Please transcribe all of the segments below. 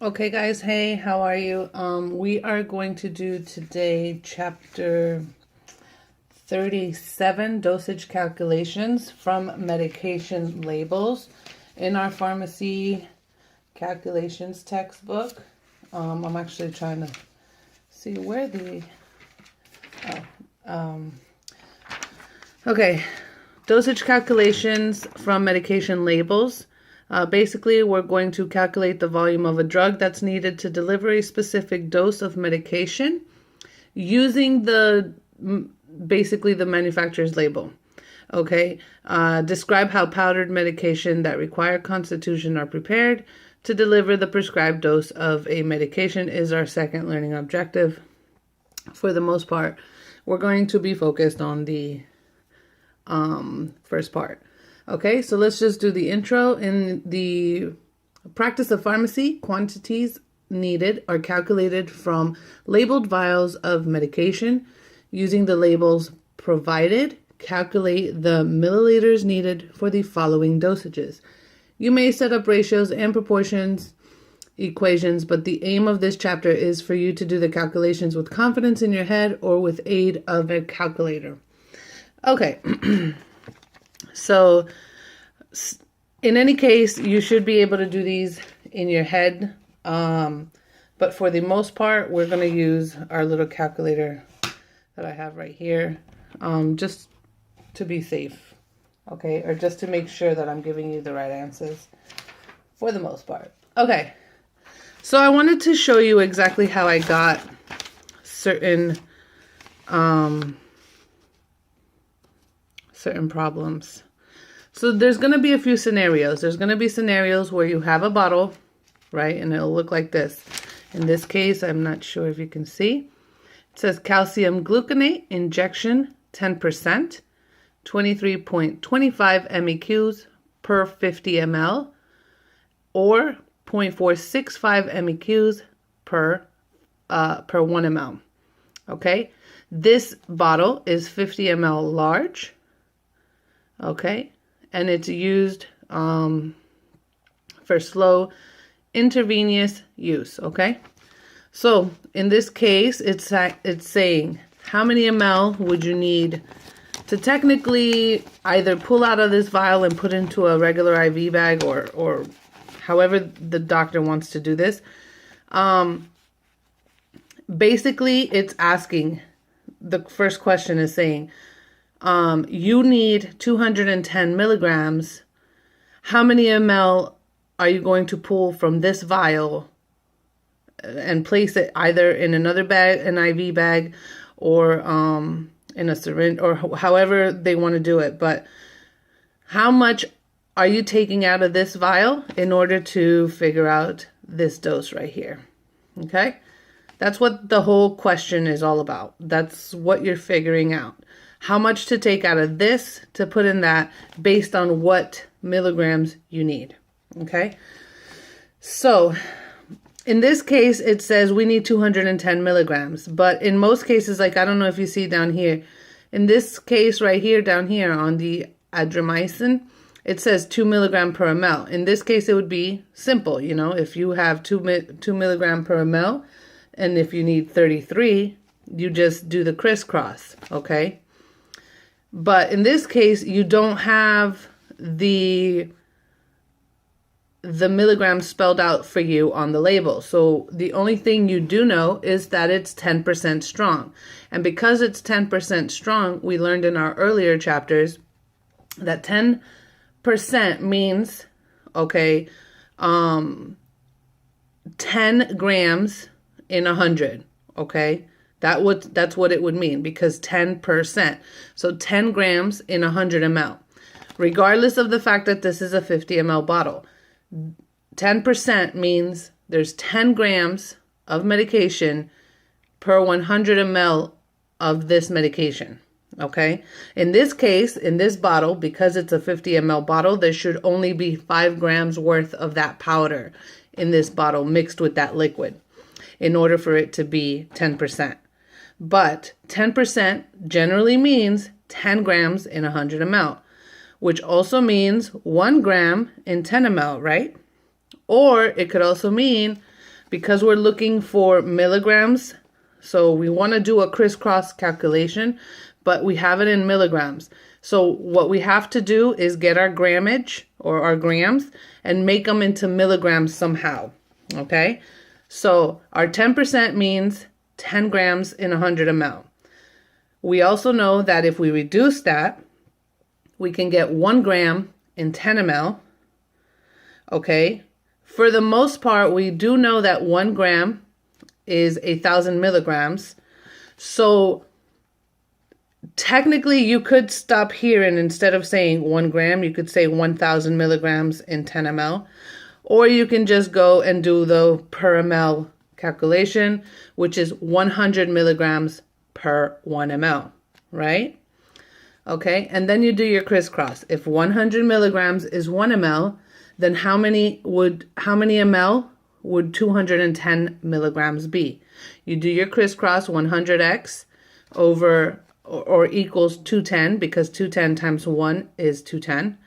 Okay, guys, hey, how are you? We are going to do today chapter 37, dosage calculations from medication labels in our pharmacy calculations textbook. I'm actually trying to see where okay, dosage calculations from medication labels. Basically, we're going to calculate the volume of a drug that's needed to deliver a specific dose of medication using basically the manufacturer's label. Okay, describe how powdered medication that require constitution are prepared to deliver the prescribed dose of a medication is our second learning objective. For the most part, we're going to be focused on the first part. Okay, so let's just do the intro. In the practice of pharmacy, quantities needed are calculated from labeled vials of medication. Using the labels provided, calculate the milliliters needed for the following dosages. You may set up ratios and proportions equations, but the aim of this chapter is for you to do the calculations with confidence in your head or with aid of a calculator. Okay. So in any case, you should be able to do these in your head. But for the most part, we're going to use our little calculator that I have right here, just to be safe. Okay. Or just to make sure that I'm giving you the right answers for the most part. Okay. So I wanted to show you exactly how I got certain problems. So there's going to be a few scenarios. There's going to be scenarios where you have a bottle, right? And it'll look like this. In this case, I'm not sure if you can see. It says calcium gluconate injection 10%, 23.25 MEQs per 50 ml, or 0.465 MEQs per 1 ml. Okay? This bottle is 50 ml large. Okay, and it's used for slow intravenous use. Okay, so in this case, it's saying how many ml would you need to technically either pull out of this vial and put into a regular IV bag, or however the doctor wants to do this. Basically, it's asking, the first question is saying, you need 210 milligrams. How many ml are you going to pull from this vial and place it either in another bag, an IV bag, or in a syringe, or however they want to do it. But how much are you taking out of this vial in order to figure out this dose right here? Okay? That's what the whole question is all about. That's what you're figuring out. How much to take out of this to put in that based on what milligrams you need. Okay. So in this case, it says we need 210 milligrams. But in most cases, like, I don't know if you see down here, in this case right here, down here on the adromycin, it says 2 milligram per ml. In this case, it would be simple. You know, if you have 2 milligram per ml, and if you need 33, you just do the crisscross. Okay. But in this case, you don't have the milligrams spelled out for you on the label. So the only thing you do know is that it's 10% strong. And because it's 10% strong, we learned in our earlier chapters that 10% means, okay, 10 grams in 100, okay? That's what it would mean, because 10%. So 10 grams in 100 ml. Regardless of the fact that this is a 50 ml bottle, 10% means there's 10 grams of medication per 100 ml of this medication. Okay? In this case, in this bottle, because it's a 50 ml bottle, there should only be 5 grams worth of that powder in this bottle mixed with that liquid in order for it to be 10%. But 10% generally means 10 grams in 100 ml, which also means 1 gram in 10 ml, right? Or it could also mean because we're looking for milligrams, so we want to do a crisscross calculation, but we have it in milligrams. So what we have to do is get our grammage or our grams and make them into milligrams somehow. Okay, so our 10% means 10 grams in 100 ml. We also know that if we reduce that, we can get 1 gram in 10 ml. Okay, for the most part, we do know that 1 gram is 1,000 milligrams. So technically, you could stop here, and instead of saying 1 gram, you could say 1,000 milligrams in 10 ml. Or you can just go and do the per ml calculation, which is 100 milligrams per 1 ml, right? Okay, and then you do your crisscross. If 100 milligrams is 1 ml, then how many ml would 210 milligrams be? You do your crisscross 100x over or equals 210, because 210 times 1 is 210.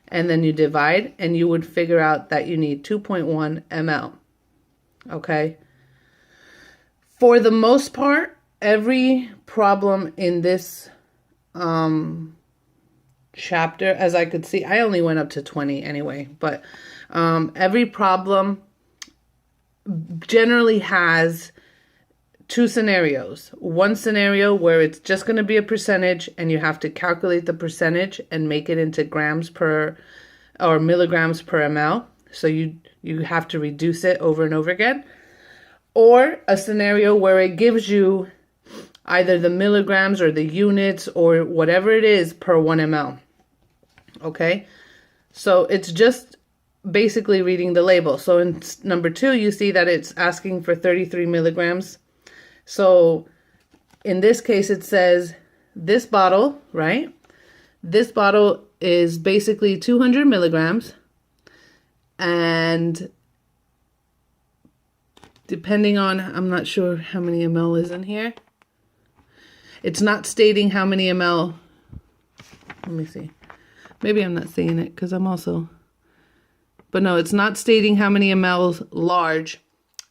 And then you divide, and you would figure out that you need 2.1 ml. Okay? For the most part, every problem in this chapter, as I could see, I only went up to 20 anyway, but every problem generally has 2 scenarios. One scenario where it's just going to be a percentage, and you have to calculate the percentage and make it into grams per or milligrams per ml. So you have to reduce it over and over again. Or a scenario where it gives you either the milligrams or the units or whatever it is per 1 ml. Okay? So it's just basically reading the label. So in number 2, you see that it's asking for 33 milligrams. So in this case, it says this bottle, right? This bottle is basically 200 milligrams. And depending on, I'm not sure how many ml is in here. It's not stating how many ml. Let me see. Maybe I'm not seeing it because I'm also. But no, it's not stating how many ml large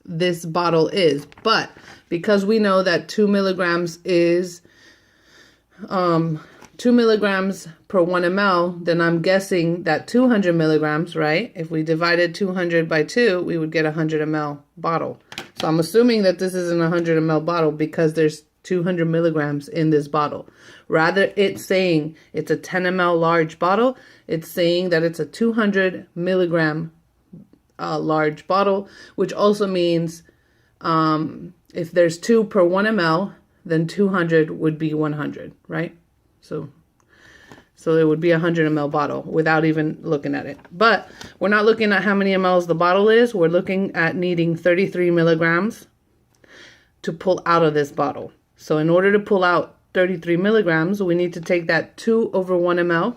this bottle is. But because we know that 2 milligrams is 2 milligrams per 1 ml, then I'm guessing that 200 milligrams, right? If we divided 200 by 2, we would get a 100 ml bottle. So I'm assuming that this isn't a 100 ml bottle because there's 200 milligrams in this bottle. Rather, it's saying it's a 10 ml large bottle. It's saying that it's a 200 milligram large bottle, which also means if there's 2 per 1 ml, then 200 would be 100, right? So it would be a 100 ml bottle without even looking at it. But we're not looking at how many mLs the bottle is. We're looking at needing 33 milligrams to pull out of this bottle. So in order to pull out 33 milligrams, we need to take that 2 over 1 ml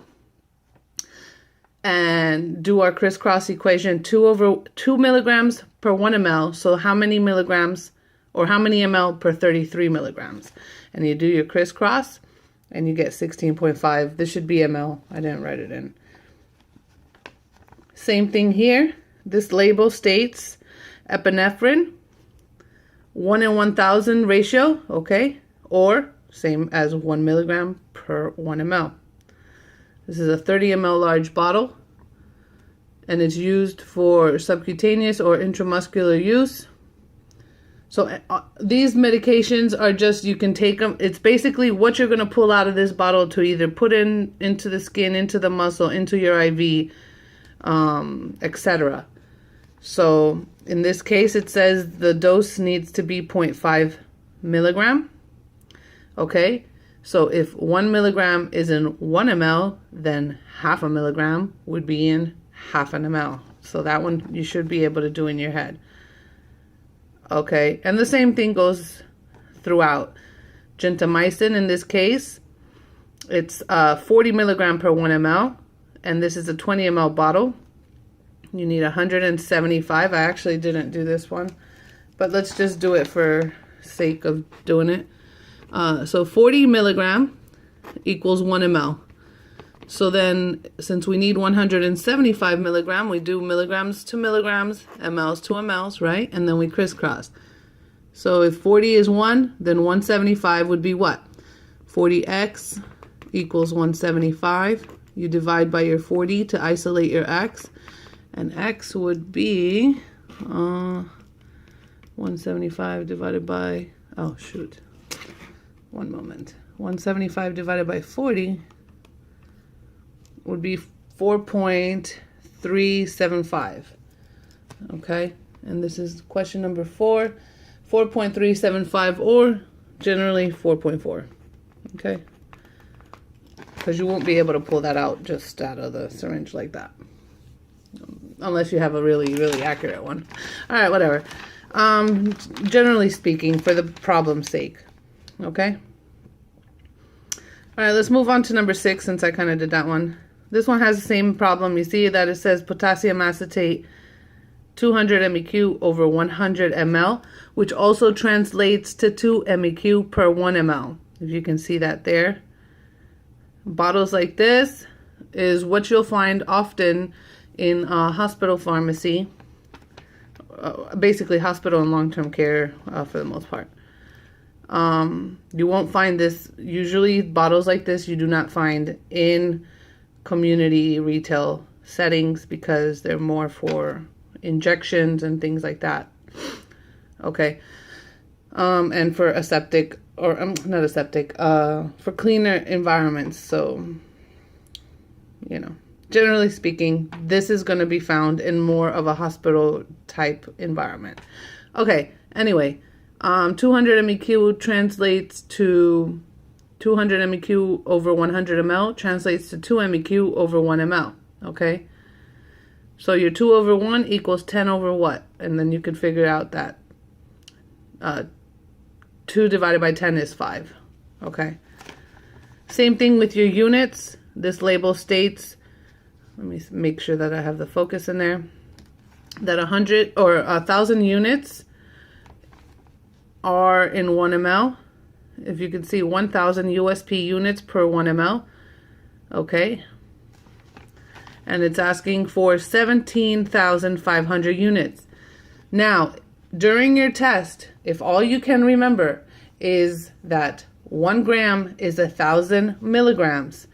and do our crisscross equation. 2 milligrams per 1 ml. So how many milligrams or how many ml per 33 milligrams? And you do your crisscross and you get 16.5. This should be ml. I didn't write it in. Same thing here. This label states epinephrine 1 in 1,000 ratio, okay? Or same as 1 milligram per 1 ml. This is a 30 ml large bottle, and it's used for subcutaneous or intramuscular use. So these medications are just, you can take them. It's basically what you're going to pull out of this bottle to either put into the skin, into the muscle, into your IV, etc. So in this case, it says the dose needs to be 0.5 milligram. Okay, so if 1 milligram is in 1 ml, then half a milligram would be in half an ml. So that one you should be able to do in your head. Okay, and the same thing goes throughout. Gentamicin, in this case, it's 40 milligram per 1 ml, and this is a 20 ml bottle. You need 175. I actually didn't do this one, but let's just do it for sake of doing it. So 40 milligram equals 1 ml. So then, since we need 175 milligram, we do milligrams to milligrams, mLs to mLs, right? And then we crisscross. So if 40 is 1, then 175 would be what? 40x equals 175. You divide by your 40 to isolate your x. And x would be 175 divided by, oh shoot, one moment. 175 divided by 40 would be 4.375. Okay, and this is question number 4, 4.375, or generally 4.4. Okay, because you won't be able to pull that out just out of the syringe like that, unless you have a really, really accurate one. All right, whatever. Generally speaking, for the problem's sake. Okay. All right, let's move on to number 6, since I kind of did that one. This one has the same problem. You see that it says potassium acetate 200 MEq over 100 ml, which also translates to 2 MEq per 1 ml. If you can see that there. Bottles like this is what you'll find often in a hospital pharmacy. Basically hospital and long-term care for the most part. You won't find this, usually bottles like this you do not find in community retail settings because they're more for injections and things like that. Okay. And for aseptic, or not aseptic, for cleaner environments. So, you know, generally speaking, this is going to be found in more of a hospital type environment. Okay. Anyway, 200 MEq translates to 200 MEq over 100 ml translates to 2 MEq over 1 ml. Okay. So your 2 over 1 equals 10 over what? And then you could figure out that 2 divided by 10 is 5. Okay. Same thing with your units. This label states, let me make sure that I have the focus in there, that 100 or 1,000 units are in 1 ml. If you can see, 1,000 USP units per 1 ml. Okay. And it's asking for 17,500 units. Now, during your test, if all you can remember is that 1 gram is 1,000 milligrams,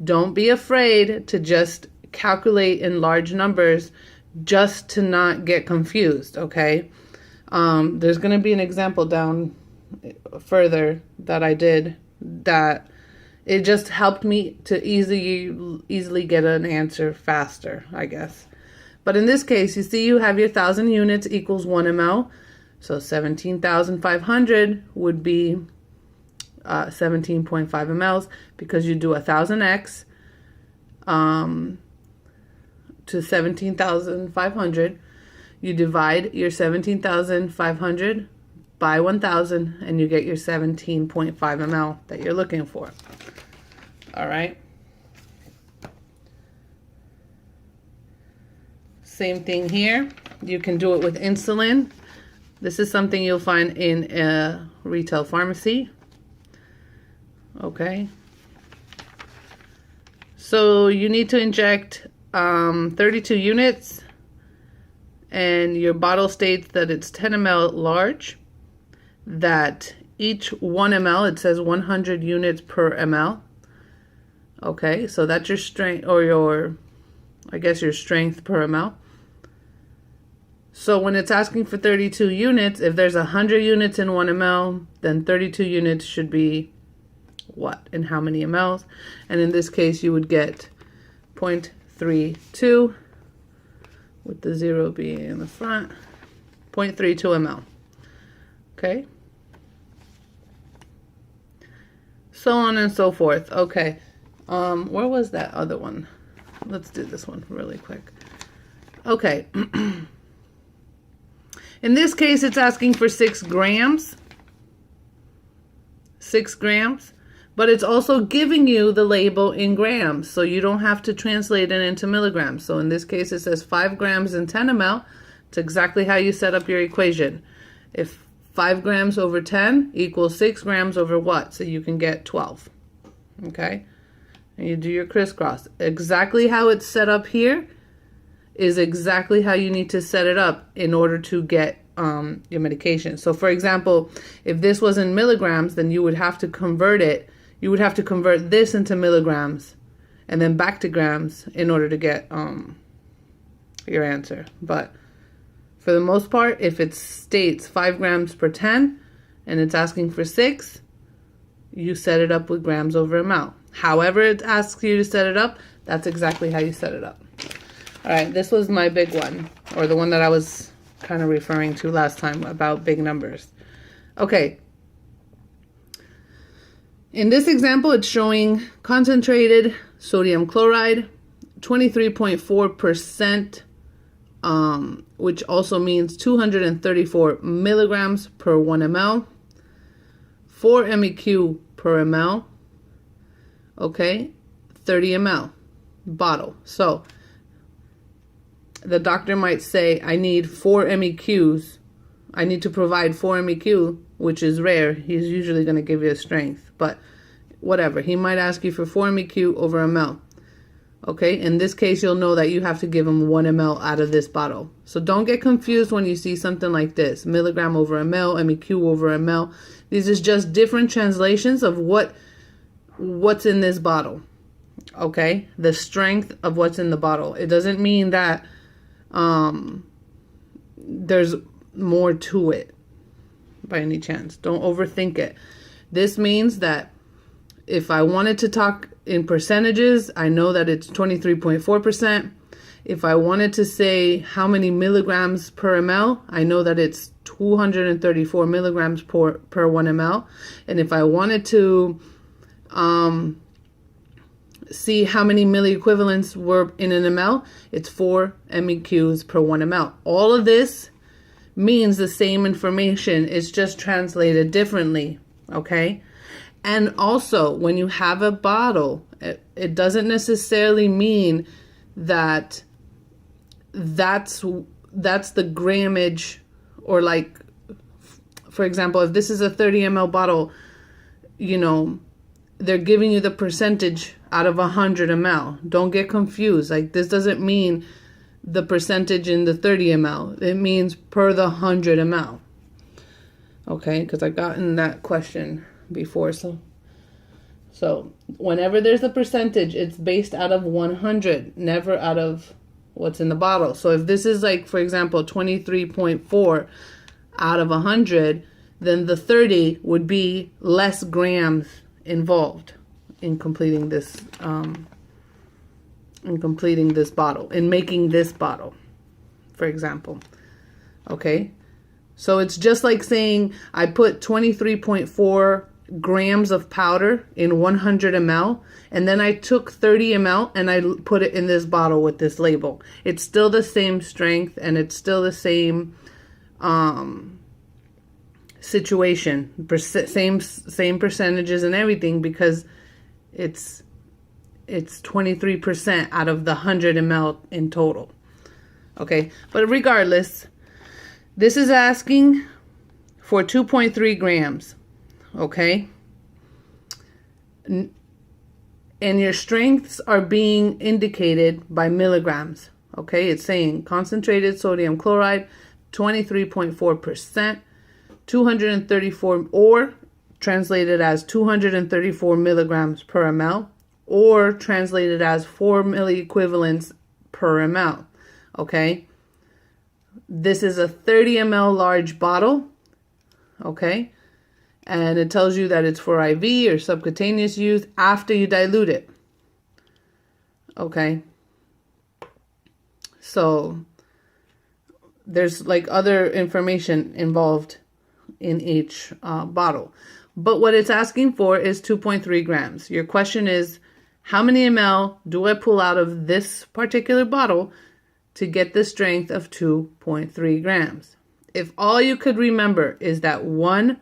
don't be afraid to just calculate in large numbers just to not get confused, okay? There's going to be an example down further that I did that it just helped me to easily get an answer faster, I guess. But in this case, you see you have your 1,000 units equals 1 ml. So 17,500 would be 17.5 mLs because you do 1,000x to 17,500. You divide your 17,500 by 1,000 and you get your 17.5 ml that you're looking for. All right. Same thing here. You can do it with insulin. This is something you'll find in a retail pharmacy. Okay. So you need to inject 32 units, and your bottle states that it's 10 ml large, that each 1 ml, it says 100 units per ml. Okay, so that's your strength, or your, I guess your strength per ml. So when it's asking for 32 units, if there's 100 units in 1 ml, then 32 units should be what? In how many mLs? And in this case, you would get 0.32, with the 0 being in the front, 0.32 ml. Okay? So on and so forth. Okay. Where was that other one? Let's do this one really quick. Okay. In this case, it's asking for 6 grams. 6 grams. But it's also giving you the label in grams, so you don't have to translate it into milligrams. So in this case, it says 5 grams in 10 ml. It's exactly how you set up your equation. If 5 grams over 10 equals 6 grams over what? So you can get 12. Okay? and you do your crisscross. Exactly how it's set up here is exactly how you need to set it up in order to get your medication. So for example, if this was in milligrams, then you would have to convert it. You would have to convert this into milligrams and then back to grams in order to get your answer. But for the most part, if it states 5 grams per 10 and it's asking for 6, you set it up with grams over ml. However it asks you to set it up, that's exactly how you set it up. All right, this was my big one, or the one that I was kind of referring to last time about big numbers. Okay. In this example, it's showing concentrated sodium chloride, 23.4%, which also means 234 milligrams per 1 ml, 4 MEQ per ml, okay, 30 ml bottle. So the doctor might say, I need 4 MEQs. I need to provide 4 MEQ, which is rare. He's usually going to give you a strength, but whatever. He might ask you for 4 MEQ over ml. Okay, in this case, you'll know that you have to give him 1 ml out of this bottle. So don't get confused when you see something like this. Milligram over ml, MEQ over ml. These is just different translations of what's in this bottle. Okay, the strength of what's in the bottle. It doesn't mean that there's more to it by any chance. Don't overthink it. This means that if I wanted to talk in percentages, I know that it's 23.4%. If I wanted to say how many milligrams per ml, I know that it's 234 milligrams per 1 ml. And if I wanted to see how many milliequivalents were in an ml, it's 4 MEQs per 1 ml. All of this means the same information. It's just translated differently, okay? And also, when you have a bottle, it doesn't necessarily mean that that's the grammage, or like, for example, if this is a 30 ml bottle, you know, they're giving you the percentage out of 100 ml. Don't get confused. Like, this doesn't mean the percentage in the 30 ml. It means per the 100 ml. Okay, because I've gotten that question before. So whenever there's a percentage, it's based out of 100, never out of what's in the bottle. So if this is like, for example, 23.4 out of 100, then the 30 would be less grams involved in completing this bottle, in making this bottle, for example. Okay, so it's just like saying I put 23.4 grams of powder in 100 ml, and then I took 30 ml and I put it in this bottle with this label. It's still the same strength, and it's still the same situation, same percentages and everything, because it's 23% out of the 100 ml in total. Okay, but regardless, this is asking for 2.3 grams. Okay, and your strengths are being indicated by milligrams. Okay, it's saying concentrated sodium chloride, 23.4%, 234, or translated as 234 milligrams per ml, or translated as 4 milliequivalents per ml. Okay, this is a 30 ml large bottle. Okay, and it tells you that it's for IV or subcutaneous use after you dilute it. Okay, so there's like other information involved in each bottle. But what it's asking for is 2.3 grams. Your question is, how many ml do I pull out of this particular bottle to get the strength of 2.3 grams? If all you could remember is that 1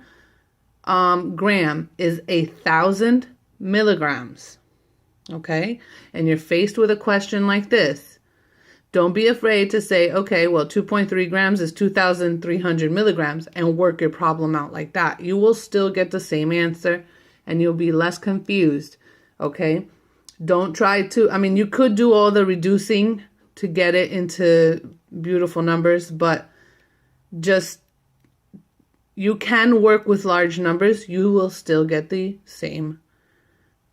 gram is 1,000 milligrams, okay, and you're faced with a question like this, don't be afraid to say, okay, well, 2.3 grams is 2,300 milligrams, and work your problem out like that. You will still get the same answer, and you'll be less confused, okay? Don't try to, I mean, you could do all the reducing to get it into beautiful numbers, but just, you can work with large numbers. You will still get the same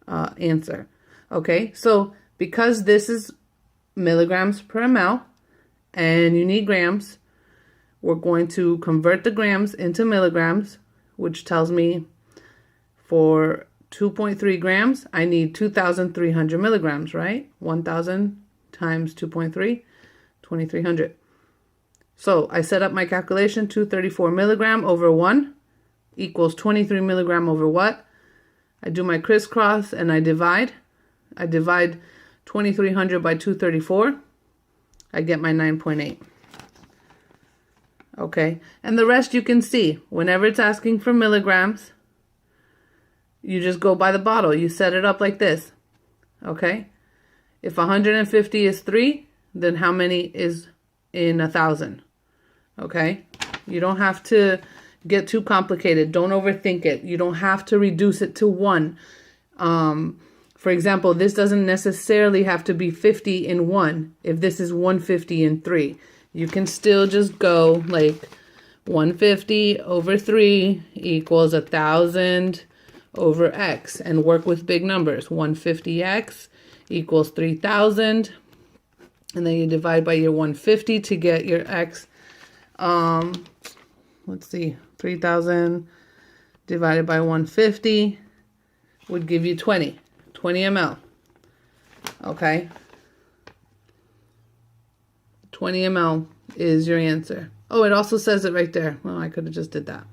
answer. Okay, so because this is milligrams per ml and you need grams, we're going to convert the grams into milligrams, which tells me for 2.3 grams, I need 2,300 milligrams, right? 1,000 times 2.3, 2,300. So I set up my calculation, 234 milligram over 1 equals 23 milligram over what? I do my crisscross and I divide. I divide 2,300 by 234. I get my 9.8. Okay, and the rest you can see. Whenever it's asking for milligrams, you just go by the bottle. You set it up like this. Okay, if 150 is 3, then how many is in 1,000? Okay, you don't have to get too complicated. Don't overthink it. You don't have to reduce it to 1. For example, this doesn't necessarily have to be 50 in 1. If this is 150 in 3, you can still just go like 150 over 3 equals 1,000 over x and work with big numbers. 150x equals 3,000. And then you divide by your 150 to get your x. Let's see, 3,000 divided by 150 would give you 20 ml. Okay. 20 ml is your answer. Oh, it also says it right there. Well, I could have just did that.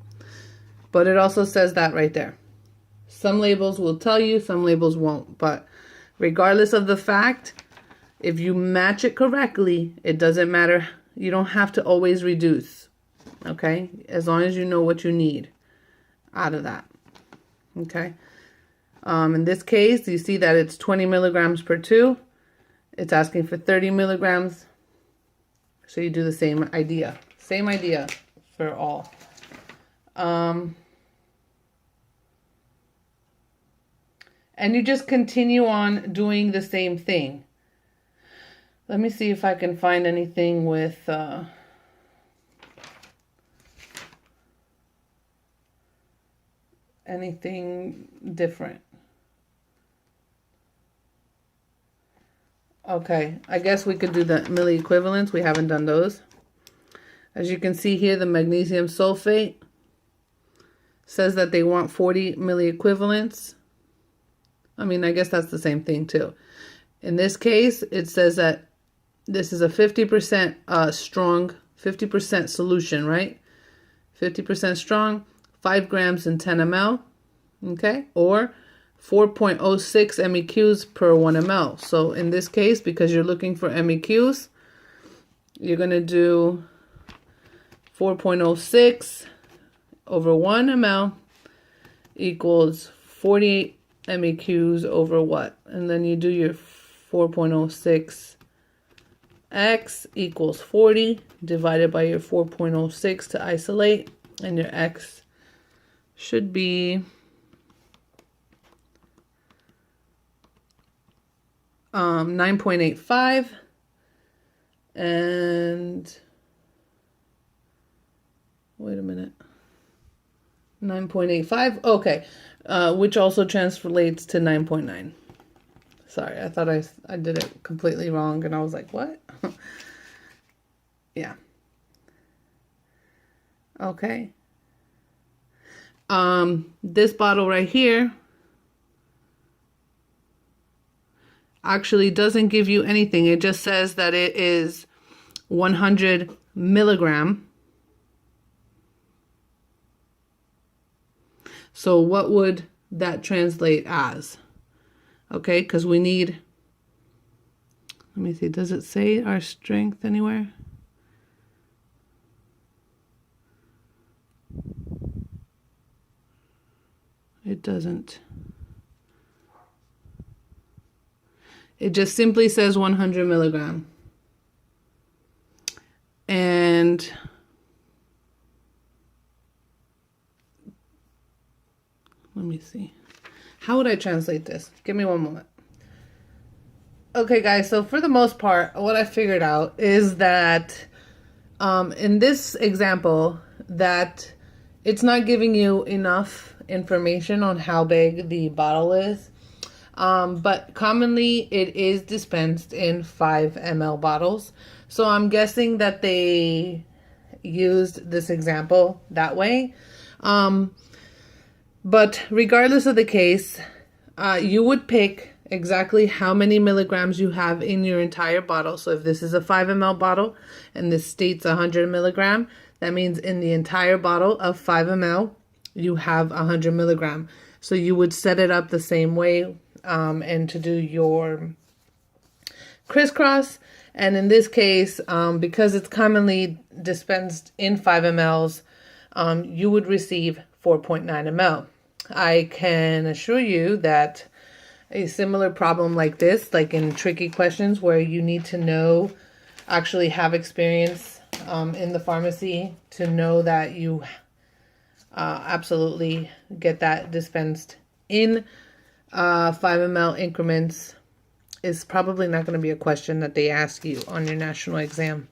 But it also says that right there. Some labels will tell you, some labels won't. But regardless of the fact, if you match it correctly, it doesn't matter. You don't have to always reduce. Okay? As long as you know what you need out of that. Okay? In this case, you see that it's 20 milligrams per 2. It's asking for 30 milligrams. So you do the same idea. Same idea for all. And you just continue on doing the same thing. Let me see if I can find anything with anything different. Okay, I guess we could do the milli equivalents. We haven't done those. As you can see here, the magnesium sulfate says that they want 40 milli equivalents. I mean, I guess that's the same thing too. In this case, it says that this is a 50% strong, 50% solution, right? 50% strong, 5 grams in 10 ml, okay? Or 4.06 MEQs per 1 ml. So in this case, because you're looking for MEQs, you're going to do 4.06 over 1 ml equals 48 MEQs over what? And then you do your 4.06 x equals 40 divided by your 4.06 to isolate, and your x should be 9.85, and wait a minute, 9.85, okay, which also translates to 9.9. Sorry, I thought I did it completely wrong, and I was like, what? Yeah. Okay. This bottle right here actually doesn't give you anything. It just says that it is 100 milligram. So what would that translate as? Okay, because we need, let me see, does it say our strength anywhere? It doesn't. It just simply says 100 milligram. And let me see. How would I translate this? Give me one moment. Okay, guys, so for the most part, what I figured out is that in this example, that it's not giving you enough information on how big the bottle is. But commonly it is dispensed in 5 ml bottles. So I'm guessing that they used this example that way. But regardless of the case, you would pick exactly how many milligrams you have in your entire bottle. So if this is a 5 ml bottle and this states 100 milligram, that means in the entire bottle of 5 ml, you have 100 milligram. So you would set it up the same way and to do your crisscross. And in this case, because it's commonly dispensed in 5 mLs, you would receive 4.9 ml. I can assure you that a similar problem like this, like in tricky questions where you need to know, actually have experience in the pharmacy to know that you absolutely get that dispensed in 5 ml increments, is probably not going to be a question that they ask you on your national exam.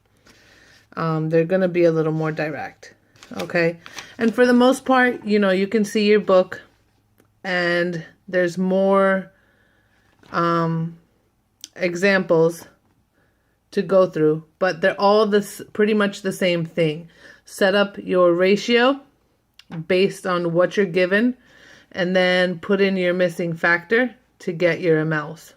They're going to be a little more direct. Okay. And for the most part, you know, you can see your book and there's more examples to go through, but they're all pretty much the same thing. Set up your ratio based on what you're given and then put in your missing factor to get your mLs.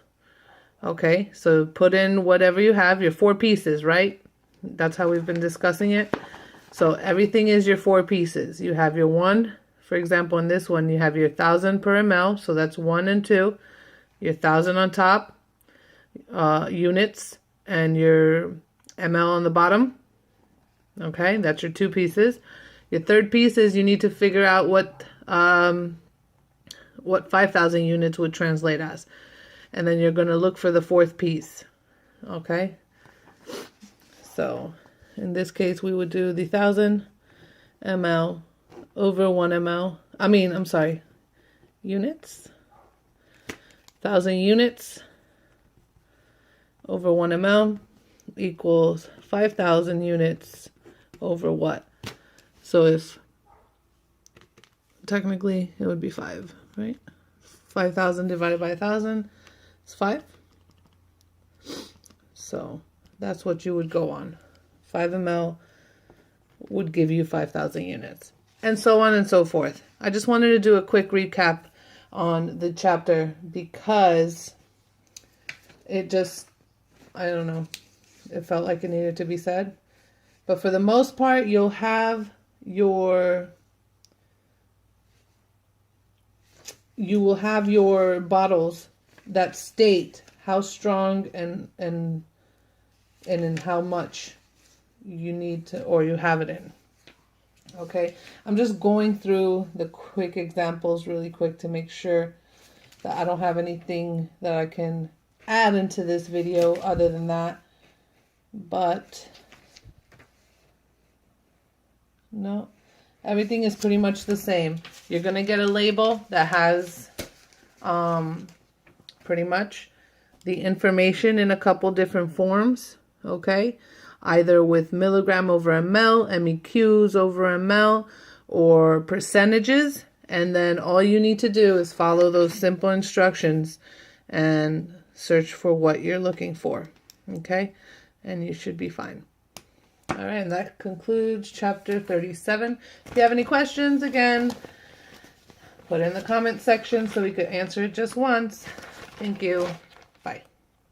Okay, so put in whatever you have, your 4 pieces, right? That's how we've been discussing it. So everything is your 4 pieces. You have your 1, for example, in this one, you have your 1,000 per ml. So that's 1 and 2. Your 1,000 on top, units, and your ml on the bottom. Okay, that's your 2 pieces. Your 3rd piece is you need to figure out what 5,000 units would translate as. And then you're going to look for the 4th piece. Okay. So in this case, we would do the 1,000 ml over 1 ml. Units. 1,000 units over 1 ml equals 5,000 units over what? So if technically it would be 5, right? 5,000 divided by 1,000 is 5. So that's what you would go on. 5 ml would give you 5,000 units. And so on and so forth. I just wanted to do a quick recap on the chapter because it just, I don't know, it felt like it needed to be said. But for the most part, you'll have your bottles that state how strong and in how much you need to, or you have it in. Okay, I'm just going through the quick examples really quick to make sure that I don't have anything that I can add into this video other than that. But no, everything is pretty much the same. You're going to get a label that has pretty much the information in a couple different forms, okay? Either with milligram over ml, MEQs over ml, or percentages. And then all you need to do is follow those simple instructions and search for what you're looking for, okay? And you should be fine. All right, and that concludes chapter 37. If you have any questions, again, put in the comment section so we could answer it just once. Thank you.